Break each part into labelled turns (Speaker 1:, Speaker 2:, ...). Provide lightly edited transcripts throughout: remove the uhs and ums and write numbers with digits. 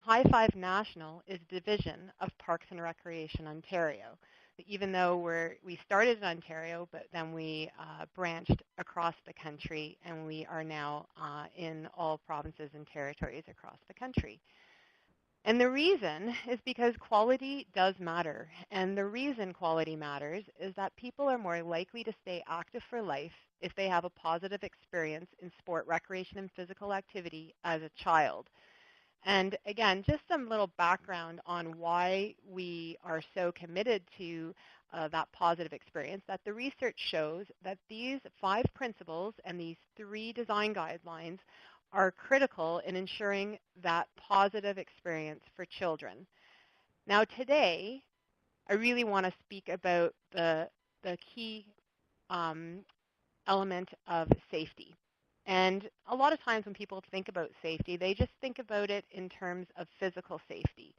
Speaker 1: High Five National is a division of Parks and Recreation Ontario. Even though we started in Ontario, but then we branched across the country, and we are now in all provinces and territories across the country. And the reason is because quality does matter. And the reason quality matters is that people are more likely to stay active for life if they have a positive experience in sport, recreation, and physical activity as a child. And again, just some little background on why we are so committed to that positive experience, that the research shows that these 5 principles and these 3 design guidelines are critical in ensuring that positive experience for children. Now today, I really want to speak about the key element of safety. And a lot of times when people think about safety, they just think about it in terms of physical safety.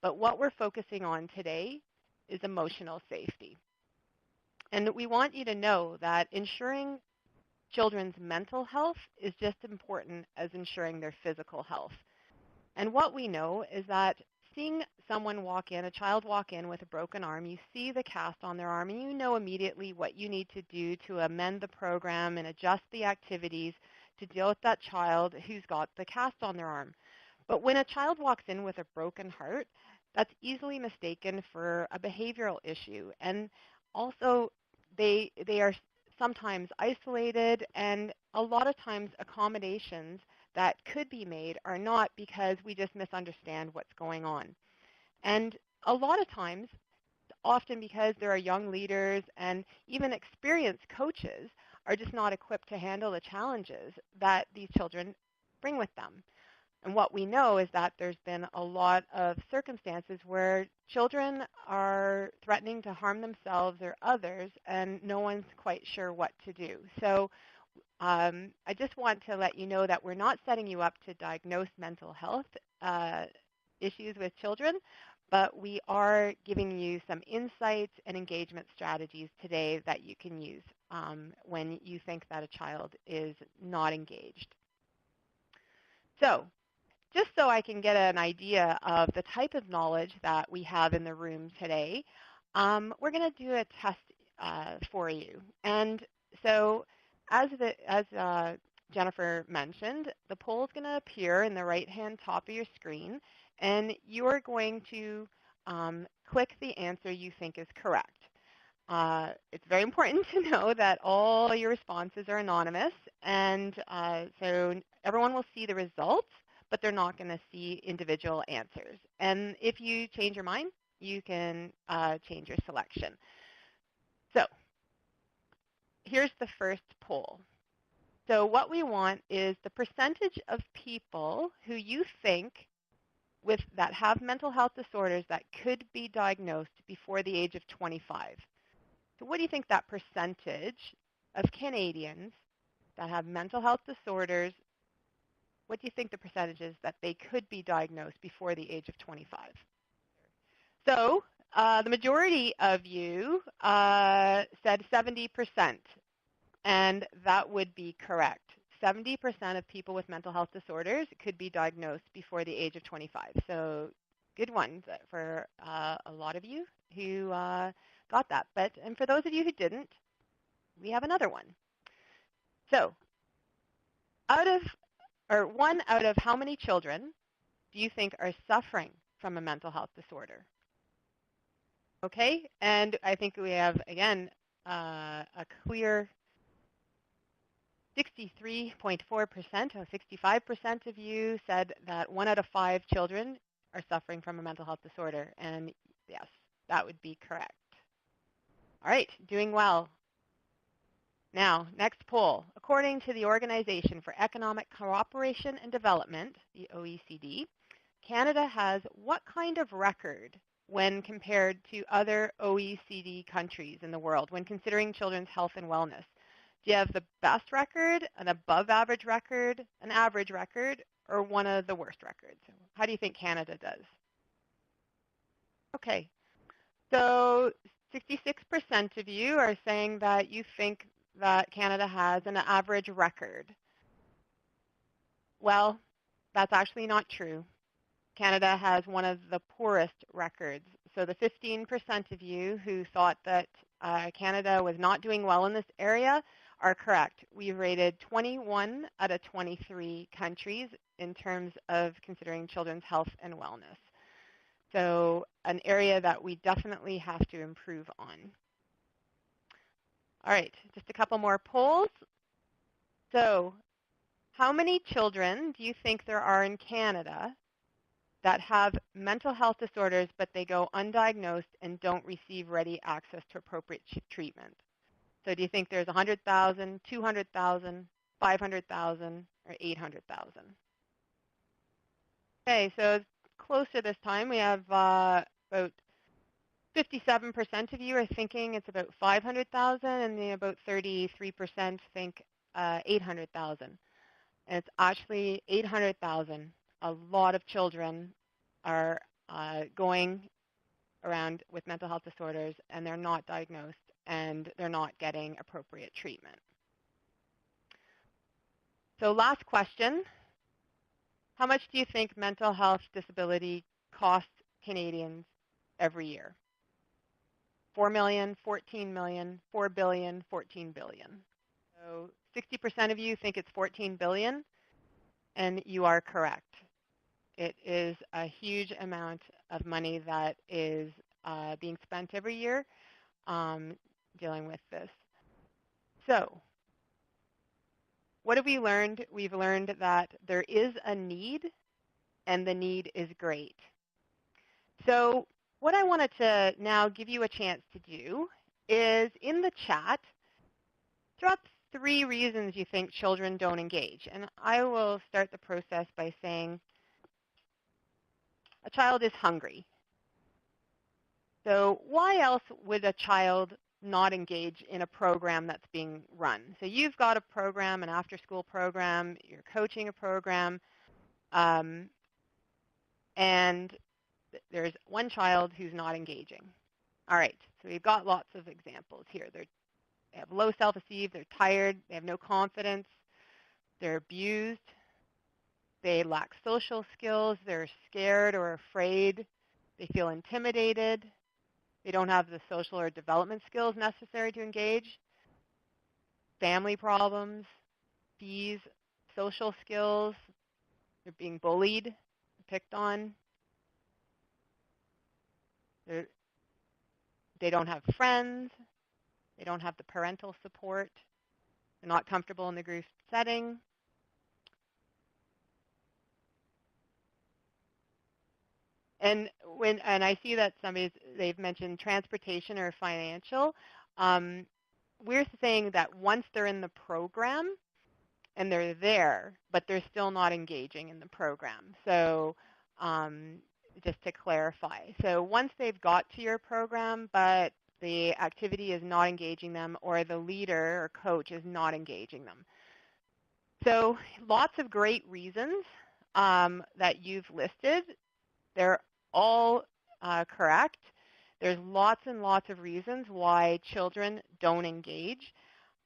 Speaker 1: But what we're focusing on today is emotional safety. And we want you to know that ensuring children's mental health is just as important as ensuring their physical health. And what we know is that seeing someone walk in, a child walk in with a broken arm, you see the cast on their arm, and you know immediately what you need to do to amend the program and adjust the activities to deal with that child who's got the cast on their arm. But when a child walks in with a broken heart, that's easily mistaken for a behavioral issue. And also, they are sometimes isolated, and a lot of times accommodations that could be made are not because we just misunderstand what's going on. And a lot of times, often because there are young leaders and even experienced coaches are just not equipped to handle the challenges that these children bring with them. And what we know is that there's been a lot of circumstances where children are threatening to harm themselves or others, and no one's quite sure what to do. So I just want to let you know that we're not setting you up to diagnose mental health issues with children, but we are giving you some insights and engagement strategies today that you can use when you think that a child is not engaged. So just so I can get an idea of the type of knowledge that we have in the room today, we're going to do a test for you. And so as Jennifer mentioned, the poll is going to appear in the right-hand top of your screen, and you are going to click the answer you think is correct. It's very important to know that all your responses are anonymous, and so everyone will see the results, but they're not going to see individual answers. And if you change your mind, you can change your selection. So here's the first poll. So what we want is the percentage of people who you think that have mental health disorders that could be diagnosed before the age of 25. So what do you think that percentage of Canadians that have mental health disorders, what do you think the percentage is that they could be diagnosed before the age of 25? So the majority of you said 70%, and that would be correct. 70% of people with mental health disorders could be diagnosed before the age of 25. So good ones for a lot of you who got that. And for those of you who didn't, we have another one. So 1 out of how many children do you think are suffering from a mental health disorder? Okay, and I think we have, again, a clear 63.4%, or 65% of you said that 1 out of 5 children are suffering from a mental health disorder. And yes, that would be correct. All right, doing well. Now, next poll. According to the Organization for Economic Cooperation and Development, the OECD, Canada has what kind of record when compared to other OECD countries in the world when considering children's health and wellness? Do you have the best record, an above average record, an average record, or one of the worst records? How do you think Canada does? Okay, so 66% of you are saying that you think that Canada has an average record. Well, that's actually not true. Canada has one of the poorest records. So the 15% of you who thought that Canada was not doing well in this area are correct. We've rated 21 out of 23 countries in terms of considering children's health and wellness. So an area that we definitely have to improve on. All right, just a couple more polls. So how many children do you think there are in Canada that have mental health disorders but they go undiagnosed and don't receive ready access to appropriate treatment? So do you think there's 100,000, 200,000, 500,000, or 800,000? Okay, so it's closer this time. We have about 57% of you are thinking it's about 500,000, and about 33% think 800,000. And it's actually 800,000. A lot of children are going around with mental health disorders, and they're not diagnosed, and they're not getting appropriate treatment. So last question. How much do you think mental health disability costs Canadians every year? 4 million, 14 million, 4 billion, 14 billion. So 60% of you think it's 14 billion, and you are correct. It is a huge amount of money that is being spent every year dealing with this. So what have we learned? We've learned that there is a need, and the need is great. So what I wanted to now give you a chance to do is, in the chat, drop 3 reasons you think children don't engage. And I will start the process by saying, a child is hungry. So why else would a child not engage in a program that's being run? So you've got a program, an after-school program, you're coaching a program, and there's one child who's not engaging. All right, so we've got lots of examples here. They have low self-esteem, they're tired, they have no confidence, they're abused, they lack social skills, they're scared or afraid, they feel intimidated, they don't have the social or development skills necessary to engage, family problems, fees, social skills, they're being bullied, picked on, they don't have friends, they don't have the parental support, they're not comfortable in the group setting. And I see that they've mentioned transportation or financial. We're saying that once they're in the program and they're there, but they're still not engaging in the program. So just to clarify. So once they've got to your program, but the activity is not engaging them, or the leader or coach is not engaging them. So lots of great reasons that you've listed. They're all correct. There's lots and lots of reasons why children don't engage.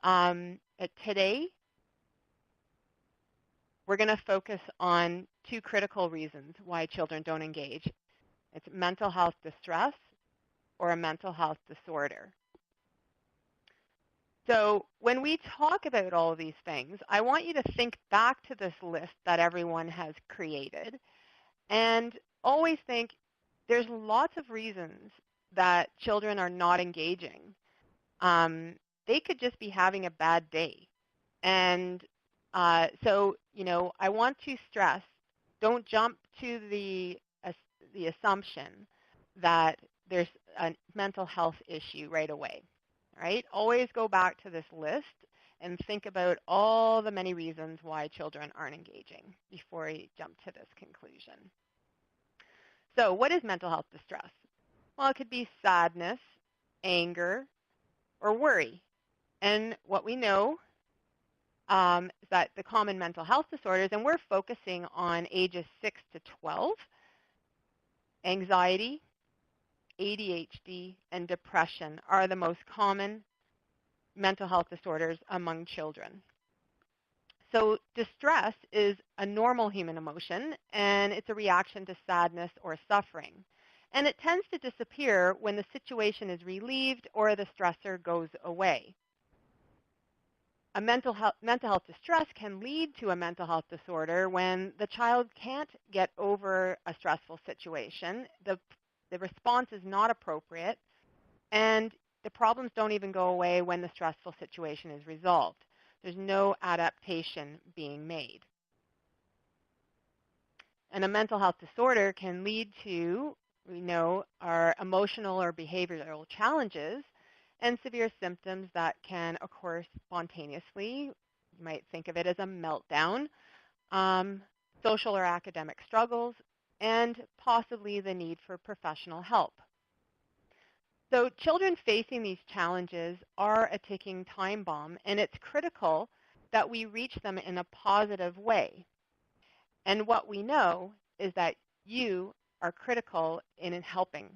Speaker 1: Today, we're going to focus on 2 critical reasons why children don't engage. It's mental health distress or a mental health disorder. So when we talk about all of these things, I want you to think back to this list that everyone has created, and always think there's lots of reasons that children are not engaging. They could just be having a bad day. And so, I want to stress, don't jump to the assumption that there's a mental health issue right away. All right? Always go back to this list and think about all the many reasons why children aren't engaging before you jump to this conclusion. So what is mental health distress? Well, it could be sadness, anger, or worry. And what we know is that the common mental health disorders, and we're focusing on ages 6 to 12, anxiety, ADHD, and depression are the most common mental health disorders among children. So distress is a normal human emotion, and it's a reaction to sadness or suffering. And it tends to disappear when the situation is relieved or the stressor goes away. A mental health distress can lead to a mental health disorder when the child can't get over a stressful situation, the response is not appropriate, and the problems don't even go away when the stressful situation is resolved. There's no adaptation being made. And a mental health disorder can lead to, we know, our emotional or behavioral challenges and severe symptoms that can occur spontaneously. You might think of it as a meltdown, social or academic struggles, and possibly the need for professional help. So children facing these challenges are a ticking time bomb, and it's critical that we reach them in a positive way. And what we know is that you are critical in helping